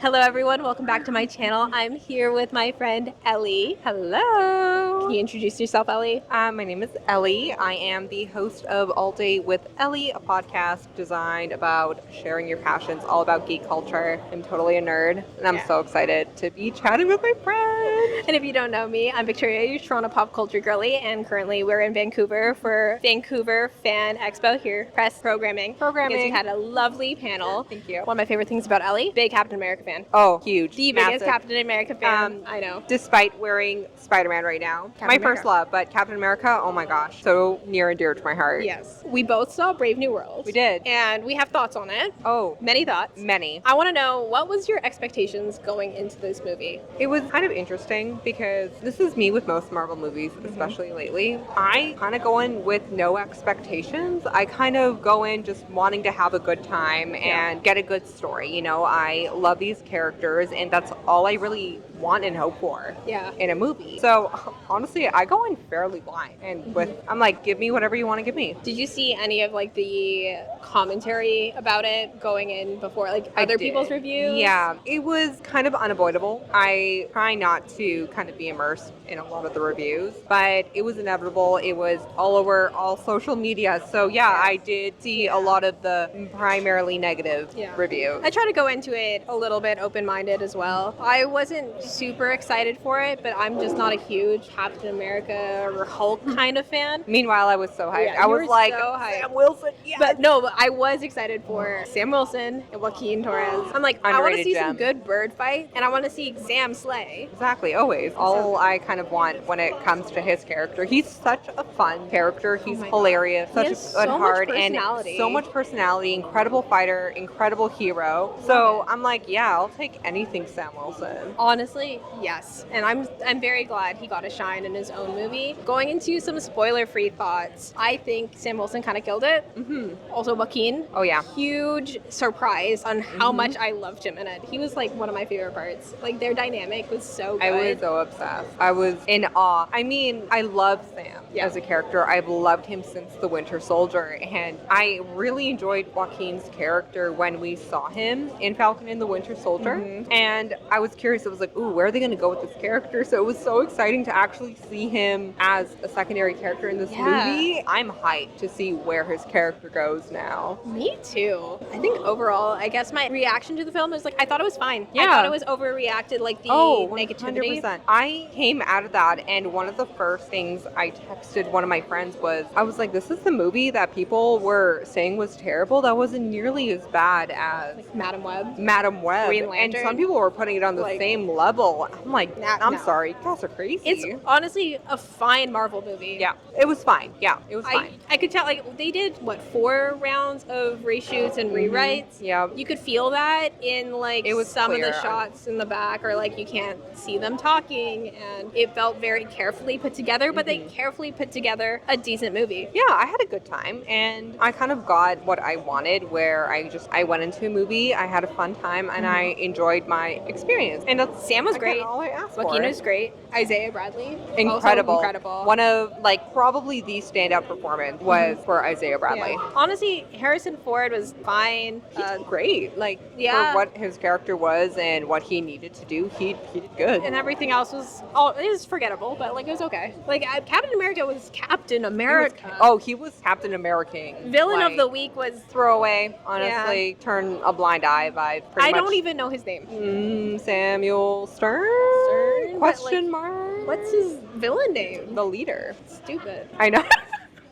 Hello everyone, welcome back to my channel. I'm here with my friend Ellie. Hello. Can you introduce yourself, Ellie? My name is Ellie. I am the host of All Day with Ellie, a podcast designed about sharing your passions, all about geek culture. I'm totally a nerd, and I'm so excited to be chatting with my friend. And if you don't know me, I'm Victoria, your Toronto pop culture girly, and currently we're in Vancouver for Vancouver Fan Expo here, press programming. Because we had a lovely panel. Thank you. One of my favorite things about Ellie, big Captain America fan. Oh, huge. The massive. biggest Captain America fan I know. Despite wearing Spider-Man right now. My first love, but Captain America, oh my gosh, so near and dear to my heart. Yes. We both saw Brave New World. We did. And we have thoughts on it. Oh. Many thoughts. Many. I want to know, what was your expectations going into this movie? It was kind of interesting because this is me with most Marvel movies, especially lately. I kind of go in with no expectations. I kind of go in just wanting to have a good time and get a good story. You know, I love these characters, and that's all I really want and hope for in a movie. So honestly, I go in fairly blind, and I'm like, give me whatever you want to give me. Did you see any of like the commentary about it going in before, like other people's reviews? Yeah, it was kind of unavoidable. I try not to kind of be immersed in a lot of the reviews, but it was inevitable. It was all over all social media. So I did see a lot of the primarily negative reviews. I try to go into it a little bit open-minded as well. I wasn't super excited for it, but I'm just not a huge Captain America or Hulk kind of fan. Meanwhile, I was so hyped. Yeah, I was like, so hyped. Sam Wilson, yes! But I was excited for Sam Wilson and Joaquin Torres. I'm like, I want to see some good bird fight, and I want to see Sam slay. Exactly, always. All I kind of want when it comes to his character. He's such a fun character. He's hilarious, such a good heart, and so much personality. Incredible fighter, incredible hero. So I'm like, I'll take anything Sam Wilson. Honestly, yes. And I'm very glad he got a shine in his own movie. Going into some spoiler-free thoughts, I think Sam Wilson kind of killed it. Also, Joaquin. Oh, yeah. Huge surprise on how much I loved him in it. He was like one of my favorite parts. Like, their dynamic was so good. I was so obsessed. I was in awe. I mean, I love Sam as a character. I've loved him since The Winter Soldier, and I really enjoyed Joaquin's character when we saw him in Falcon and the Winter Soldier. And I was curious. I was like, ooh, where are they going to go with this character? So it was so exciting to actually see him as a secondary character in this movie. I'm hyped to see where his character goes now. Me too. I think overall, I guess my reaction to the film is like, I thought it was fine. Yeah. I thought it was overreacted, like the negativity. 100%. I came out of that, and one of the first things I texted one of my friends was, I was like, this is the movie that people were saying was terrible. That wasn't nearly as bad as like Madam Web. Green Lantern. And some people were putting it on the same level. I'm like, I'm sorry. You guys are crazy. It's honestly a fine Marvel movie. Yeah, it was fine. Yeah, it was fine. I could tell, like, they did, 4 rounds of reshoots and rewrites? Yeah. You could feel that in, like, some of the shots in the back, or, like, you can't see them talking, and it felt very carefully put together, but they carefully put together a decent movie. Yeah, I had a good time, and I kind of got what I wanted, where I went into a movie, I had a fun time, and I enjoyed my experience. And Sam was great. All I asked Joaquin for. was great. Isiah Bradley, incredible. Also incredible. One of, like, probably the standout performance was for Isiah Bradley. Yeah. Honestly, Harrison Ford was fine. He did great. Like, for what his character was and what he needed to do, he did good. And everything else was, it was forgettable, but, like, it was okay. Like, Captain America was Captain America. He was Captain American. Villain of the week was throwaway, honestly. Turn a blind eye vibe. I don't even know his name. Samuel Stern? Question mark? What's his villain name? The leader. Stupid. I know.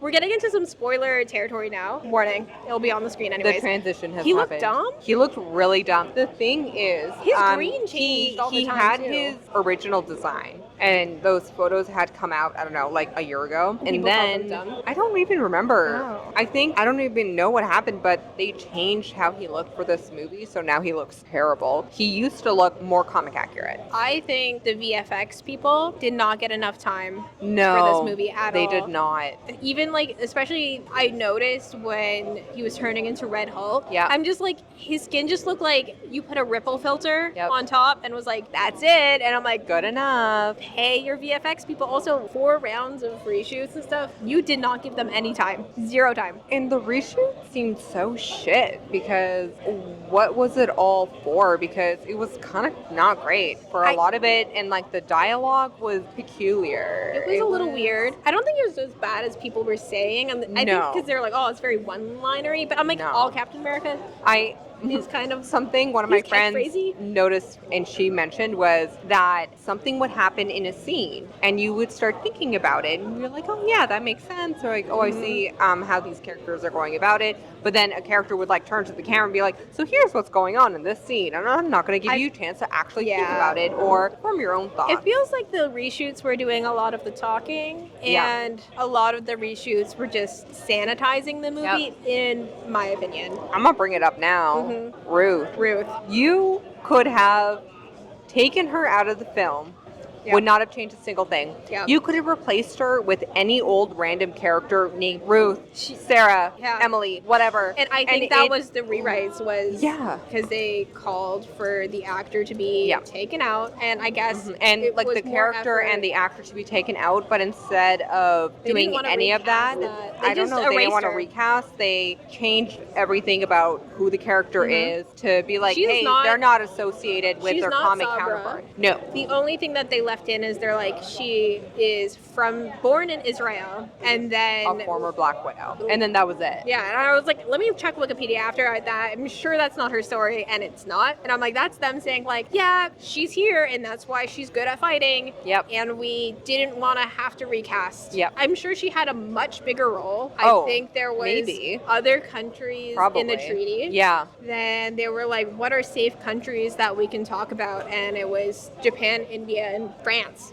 We're getting into some spoiler territory now. Warning, it'll be on the screen anyways. The transition has happened. He looked dumb? He looked really dumb. The thing is, his green changed all the time, had his original design, and those photos had come out, I don't know, like a year ago. And then, I don't even remember. Oh. I don't even know what happened, but they changed how he looked for this movie, so now he looks terrible. He used to look more comic accurate. I think the VFX people did not get enough time for this movie at all. They did not. Even, like, especially I noticed when he was turning into Red Hulk. Yeah. I'm just like, his skin just looked like you put a ripple filter on top and was like, that's it. And I'm like, good enough. pay your VFX people. Also, 4 rounds of reshoots and stuff, you did not give them any time. 0 time. And the reshoot seemed so shit because what was it all for? Because it was kind of not great for a lot of it, and like the dialogue was peculiar. It was a little weird. I don't think it was as bad as people were saying. I think because they're like, oh, it's very one-linery, but I'm like, all Captain America is kind of something one of my friends noticed and she mentioned was that something would happen in a scene and you would start thinking about it and you're like, oh yeah, that makes sense, or like, oh, I see how these characters are going about it, but then a character would like turn to the camera and be like, so here's what's going on in this scene, and I'm not going to give you a chance to actually think about it or form your own thoughts. It feels like the reshoots were doing a lot of the talking and a lot of the reshoots were just sanitizing the movie, in my opinion. I'm gonna bring it up now. Ruth, you could have taken her out of the film, would not have changed a single thing. You could have replaced her with any old random character named Ruth, Sarah, Emily, whatever. And I think that was the rewrites was because they called for the actor to be taken out, and I guess and like the character and the actor to be taken out, but instead of doing any of that, I don't know, they didn't want to recast. They changed everything about who the character is to be like, hey, they're not associated with their comic counterpart. No. The only thing that they left in is they're like, she is born in Israel and then a former Black Widow, and then that was it. Yeah, and I was like, let me check Wikipedia after that. I'm sure that's not her story, and it's not. And I'm like, that's them saying like, yeah, she's here and that's why she's good at fighting. And we didn't want to have to recast. I'm sure she had a much bigger role. I think there was other countries in the treaty. Then they were like, what are safe countries that we can talk about? And it was Japan, India, and France.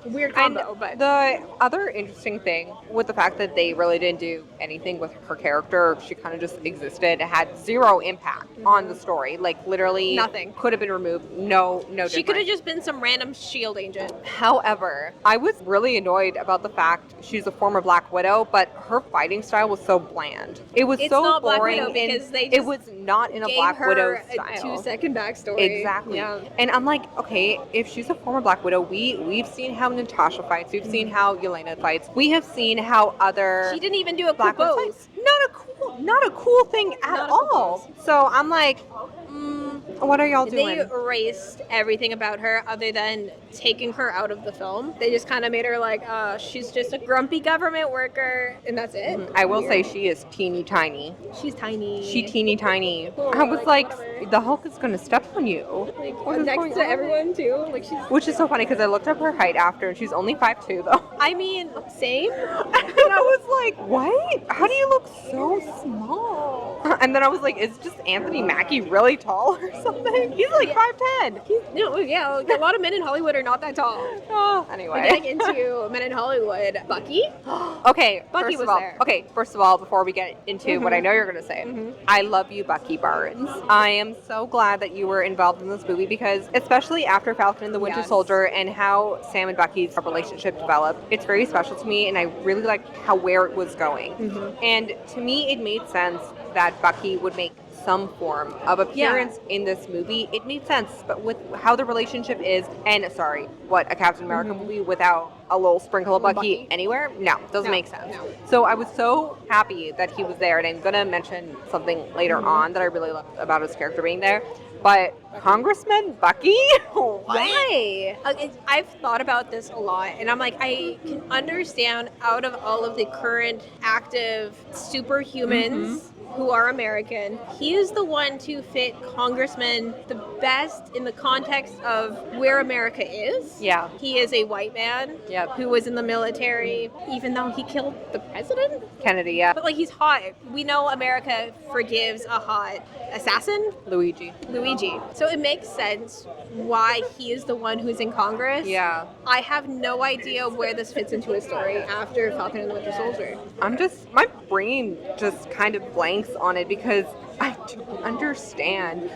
Weird combo, but the other interesting thing with the fact that they really didn't do anything with her character, she kind of just existed, had 0 impact on the story. Like literally nothing could have been removed. No she could have just been some random SHIELD agent. However, I was really annoyed about the fact she's a former Black Widow, but her fighting style was so bland. It was so boring, Black Widow because they it was not in a Black Widow style. A 2-second backstory. Exactly. And I'm like, okay, if she's a former Black Widow, we've seen how Natasha fights, we've seen how Yelena fights, we have seen how other she didn't even do a Black Widow fight. Not a cool thing at all. So I'm like, what are y'all doing? They erased everything about her other than taking her out of the film. They just kind of made her like, she's just a grumpy government worker, and that's it. I will say she is teeny tiny. She's tiny. She's teeny tiny. I was like, the Hulk is going to step on you. Like, next to everyone, too. Like Which is so funny, because I looked up her height after, and she's only 5'2", though. I mean, same. And I was like, what? How do you look so small? And then I was like, is just Anthony Mackie really tall or something? He's like 5'10". A lot of men in Hollywood are not that tall. Anyway. Getting into men in Hollywood, Bucky. Okay, Bucky was there. Okay, first of all, before we get into what I know you're going to say, I love you, Bucky Barnes. I am so glad that you were involved in this movie because, especially after Falcon and the Winter Soldier and how Sam and Bucky's relationship developed, it's very special to me, and I really liked where it was going. And to me, it made sense that Bucky would make some form of appearance in this movie. It made sense, but with how the relationship is, and a Captain America movie without a little sprinkle of Bucky anywhere? No, doesn't make sense. So I was so happy that he was there, and I'm gonna mention something later on that I really loved about his character being there. But Congressman Bucky? Why? I've thought about this a lot, and I'm like, I can understand out of all of the current active superhumans who are American, he is the one to fit Congressman the best in the context of where America is. He is a white man who was in the military, even though he killed the president? Kennedy, But like, he's hot. We know America forgives a hot assassin. Luigi. So it makes sense why he is the one who's in Congress. I have no idea where this fits into his story after Falcon and the Winter Soldier. My brain just kind of blanks on it because I don't understand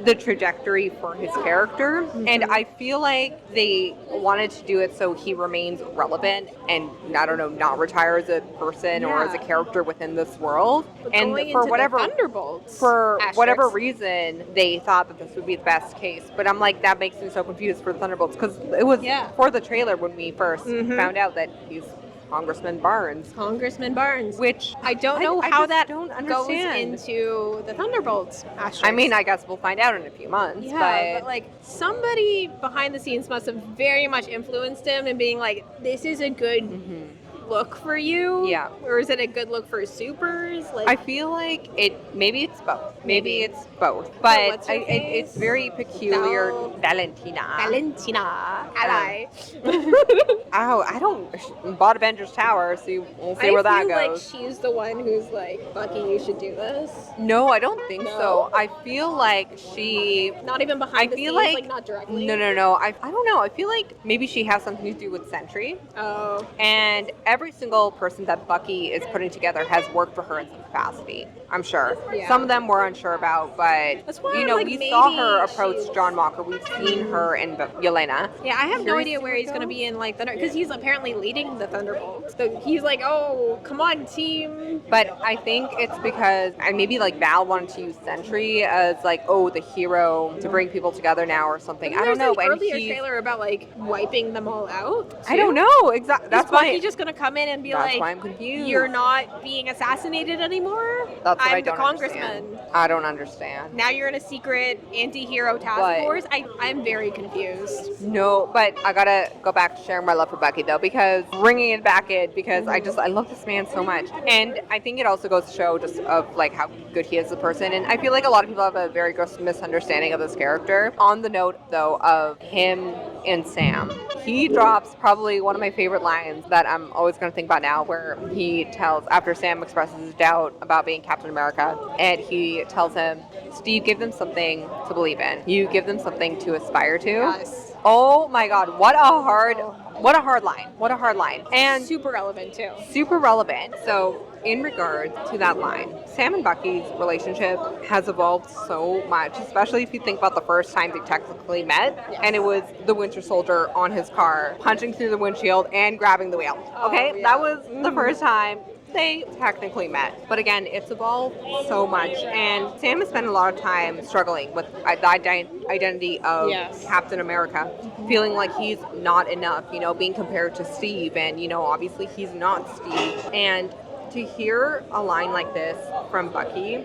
the trajectory for his character. And I feel like they wanted to do it so he remains relevant and, I don't know, not retire as a person or as a character within this world. But and going for into whatever the Thunderbolts, for whatever asterisks. reason, they thought that this would be the best case. But I'm like, that makes me so confused for the Thunderbolts, because it was for the trailer when we first found out that he's Congressman Barnes. Congressman Barnes. Which I don't know how that don't goes understand. into the Thunderbolts asterisk. I mean, I guess we'll find out in a few months. Yeah, but like somebody behind the scenes must have very much influenced him and being like, this is a good look for you. Yeah. Or is it a good look for supers? Like, I feel like maybe it's both. Maybe it's both. But what's her it's face? very peculiar. Valentina. Ally. Oh, I don't. Bought Avengers Tower, so we'll see where that goes. I feel like she's the one who's like, Bucky, you should do this. No, I don't think so. I feel like she. Not even behind the scenes, like not directly. No. I don't know. I feel like maybe she has something to do with Sentry. Oh. And every single person that Bucky is putting together has worked for her in some capacity. I'm sure. Yeah. Some of them we're unsure about, but That's why you know, like, we saw her maybe approach she's- John Walker. We've seen her in Yelena. Yeah, I have no Curious idea to where see he's where going to it be in like Thunder, because he's apparently leading the Thunderbolts. So he's like, oh, come on, team. But I think it's because, and maybe like Val wanted to use Sentry as like, oh, the hero to bring people together now or something. I don't know. There's an And earlier he's- trailer about like wiping them all out. I don't know exactly. That's That's Bucky why. just going to come in and be That's like, why I'm confused. you're not being assassinated anymore. That's what I'm I don't the congressman. understand. I don't understand. Now you're in a secret anti-hero task But- force. I'm very confused. No, but I gotta go back to sharing my love for Bucky though, because bringing it back in, because I love this man so much, and I think it also goes to show just of like how good he is as a person, and I feel like a lot of people have a very gross misunderstanding of this character. On the note though of him and Sam, he drops probably one of my favorite lines that I'm always gonna think about now, where he tells, after Sam expresses his doubt about being Captain America, and he tells him, Steve, give them something to believe in. You give them something to aspire to. Yes. Oh my God, what a hard line. What a hard line. And Super relevant too. super relevant. So in regard to that line, Sam and Bucky's relationship has evolved so much, especially if you think about the first time they technically met, and it was the Winter Soldier on his car, punching through the windshield and grabbing the wheel. Okay, yeah. that was the first time they technically met. But again, it's evolved so much, and Sam has spent a lot of time struggling with the identity of Captain America, feeling like he's not enough, you know, being compared to Steve, and, you know, obviously he's not Steve. And to hear a line like this from Bucky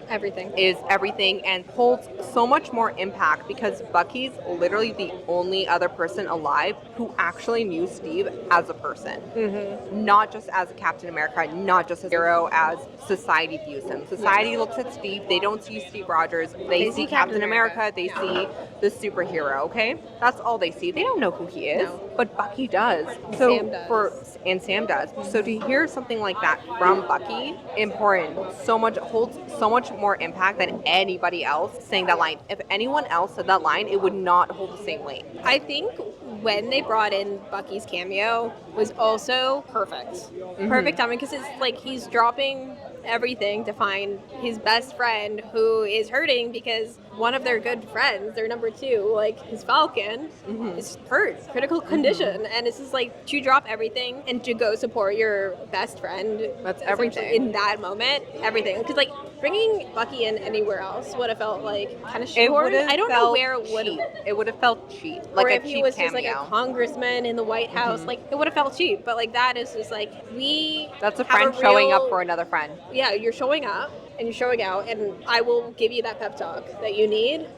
is everything, and holds so much more impact, because Bucky's literally the only other person alive who actually knew Steve as a person. Not just as a Captain America, not just as a hero, as society views him. Society looks at Steve, they don't see Steve Rogers, they see Captain America, they see the superhero, okay? That's all they see. They don't know who he is, but Bucky does. So Sam does. And Sam does. So to hear something like that from Bucky, important, holds so much more impact than anybody else saying that line. If anyone else said that line, it would not hold the same weight. I think when they brought in Bucky's cameo was also perfect. Perfect timing, because it's like he's dropping everything to find his best friend who is hurting because one of their good friends, their number two, like his Falcon, is hurt, critical condition, and it's just like to drop everything and to go support your best friend. That's everything. In that moment, everything. Because like bringing Bucky in anywhere else would have felt like kind of short. I don't know where it would. It would have felt cheap, like or a if he cheap was cameo. just like a congressman in the White House, like it would have felt cheap. But like that is just like That's a have friend showing real- up for another friend. Yeah, you're showing up and you're showing out, and I will give you that pep talk that you need.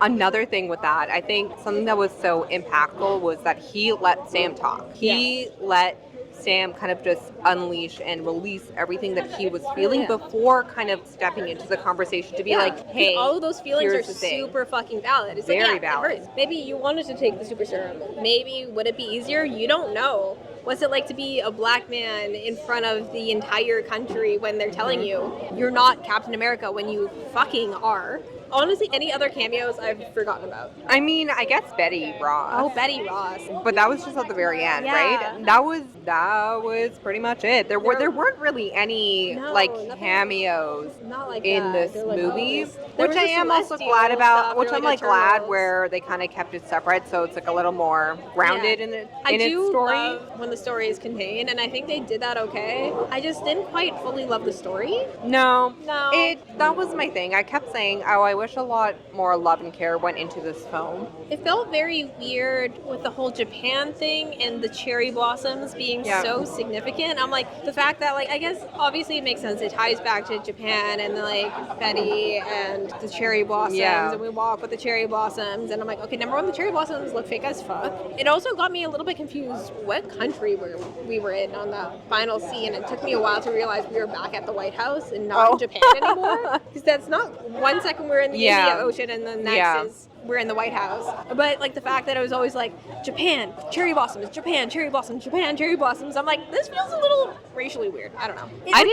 Another thing with that, I think something that was so impactful was that he let Sam talk. He let Sam kind of just unleash and release everything that he was feeling before kind of stepping into the conversation to be like, hey, all of those feelings are here's the thing. super fucking valid. It's Very like, valid. it hurts. Maybe you wanted to take the super serum. Maybe would it be easier? You don't know. What's it like to be a black man in front of the entire country when they're telling you you're not Captain America when you fucking are? honestly, any other cameos I've forgotten about. I mean, I guess Betty Ross. Oh, Betty Ross. But that was just at the very end, Yeah. right? That was pretty much it. There weren't really any nothing, cameos not like in that. this Like, movie, there which was I the am also Celestial glad about. stuff. Which They're I'm like glad Eternals. where they kind of kept it separate, so it's like a little more grounded in its story. I do love when the story is contained, and I think they did that okay. I just didn't quite fully love the story. No. No. That was my thing. I kept saying, oh, I wish a lot more love and care went into this film. It felt very weird with the whole Japan thing and the cherry blossoms being so significant. I'm like, the fact that, like, I guess obviously it makes sense. It ties back to Japan and, like, Betty and the cherry blossoms, and we walk with the cherry blossoms, and I'm like, okay, number one, the cherry blossoms look fake as fuck. It also got me a little bit confused what country we were in on the final scene. It took me a while to realize we were back at the White House and not in Japan anymore. Because that's not 1 second we're in the Indian Ocean and the next is we're in the White House. But like the fact that it was always like Japan, cherry blossoms, Japan, cherry blossoms, Japan, cherry blossoms. I'm like, this feels a little racially weird. I don't know. I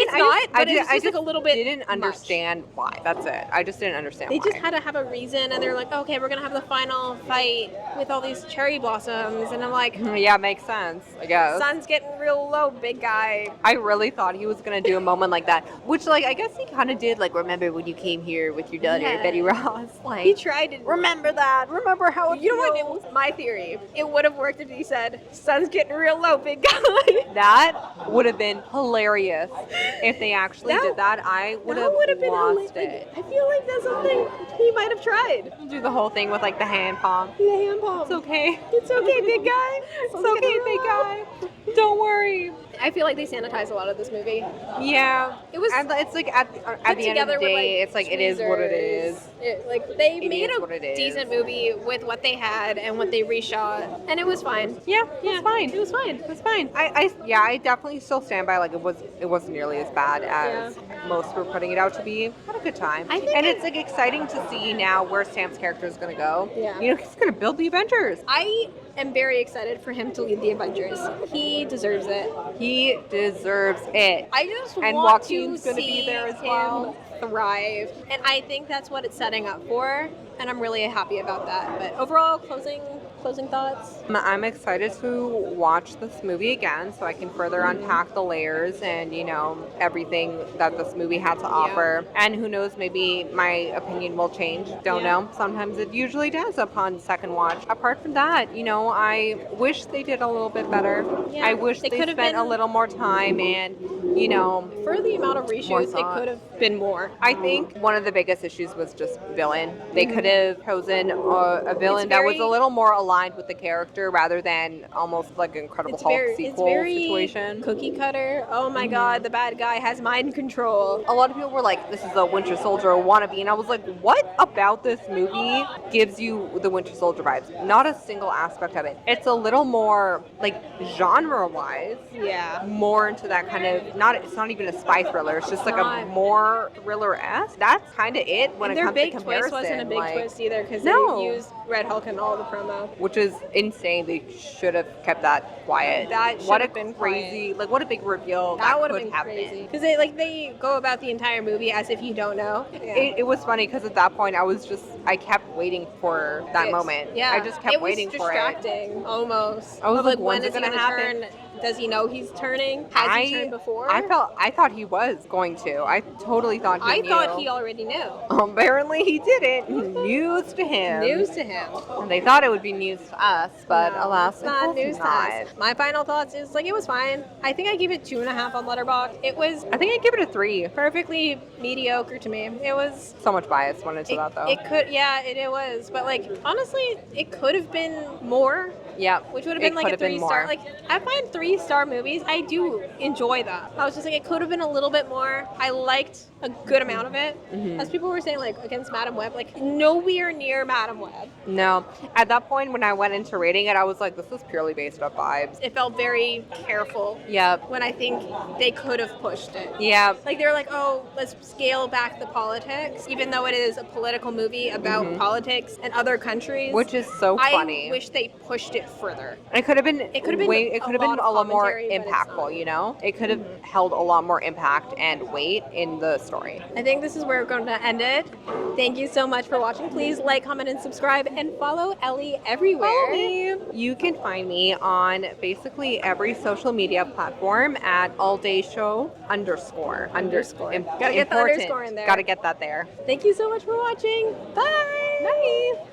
just like a little bit. Didn't understand why. That's it. I just didn't understand. They just had to have a reason, and they're like, okay, we're gonna have the final fight with all these cherry blossoms, and I'm like, yeah, makes sense. I guess sun's getting real low, big guy. I really thought he was gonna do a moment like that, which like I guess he kind of did. Like, remember when you came here with your daughter, Betty Ross? Like, he tried to remember that. Remember how it You know feels. what? It was my theory. It would have worked if he said, sun's getting real low, big guy. That would have been hilarious if they actually did that. I would have lost it. I feel like that's something he might have tried. Do the whole thing with like the hand palm. The hand palm. It's okay. It's okay, big guy. It's okay, big guy. Don't worry. I feel like they sanitized a lot of this movie. Yeah, it was. It's like at the end of the day, it's like it is what it is. They made a decent movie with what they had and what they reshot, and it was fine. Yeah, it was fine. It was fine. It was fine. I definitely still stand by like it wasn't nearly as bad as most were putting it out to be. Had a good time. And it's like exciting to see now where Sam's character is going to go. Yeah, you know, he's going to build the Avengers. I am very excited for him to lead the Avengers. He deserves it. He deserves it. I just and want Joaquin's to gonna see be there as well. Thrive, and I think that's what it's setting up for, and I'm really happy about that. But overall, closing thoughts. I'm excited to watch this movie again so I can further unpack the layers and, you know, everything that this movie had to offer. And who knows, maybe my opinion will change. Don't know. Sometimes it usually does upon second watch. Apart from that, you know, I wish they did a little bit better. Yeah, I wish they spent a little more time and, you know, for the amount of reshoots, it could have been more. I think one of the biggest issues was just villain. They could have chosen a villain that was a little more aligned with the character rather than almost like an Incredible Hulk sequel situation. Cookie cutter. Oh my god, the bad guy has mind control. A lot of people were like, this is a Winter Soldier wannabe, and I was like, what about this movie gives you the Winter Soldier vibes? Not a single aspect of it. It's a little more like genre-wise, more into that kind of it's not even a spy thriller. It's just like a more thriller-esque. That's kind of it when it comes to comparison. Their big twist wasn't a big twist either because they used Red Hulk in all the promo, which is insane. They should have kept that quiet. That should have been crazy. Like, what a big reveal that would have been crazy. Because they go about the entire movie as if you don't know. Yeah. It was funny because at that point I kept waiting for that moment. Yeah, I just kept waiting for it. It was distracting almost. I was like, when is it going to happen? Does he know he's turning? Has he turned before? I thought he was going to. I totally thought he knew. I thought he already knew. Apparently he didn't. News to him. News to him. And they thought it would be news to us, but alas, it's not news to us. My final thoughts is it was fine. I think I gave it 2.5 on Letterboxd. I think I give it a 3. Perfectly mediocre to me. It was so much bias went into that though. It could, it was. But honestly, it could have been more. Yeah, which would have been like a 3-star. I find 3-star movies, I do enjoy that. I was just it could have been a little bit more. I liked a good amount of it. As people were saying, against Madam Web, nowhere near Madam Web. No. At that point, when I went into rating it, I was like, this is purely based off vibes. It felt very careful. Yep. When I think they could have pushed it. Yeah. They were like, oh, let's scale back the politics, even though it is a political movie about politics and other countries. Which is so funny. I wish they pushed it further. It could have been It could have been it could have been a lot more commentary, but it's not. impactful, you know? It could have held a lot more impact and weight in the story. I think this is where we're going to end it. Thank you so much for watching. Please like, comment, and subscribe, and follow Ellie everywhere. Follow me. You can find me on basically every social media platform at alldayshow_. Gotta get the underscore in there. Gotta get that there. Thank you so much for watching. Bye. Bye.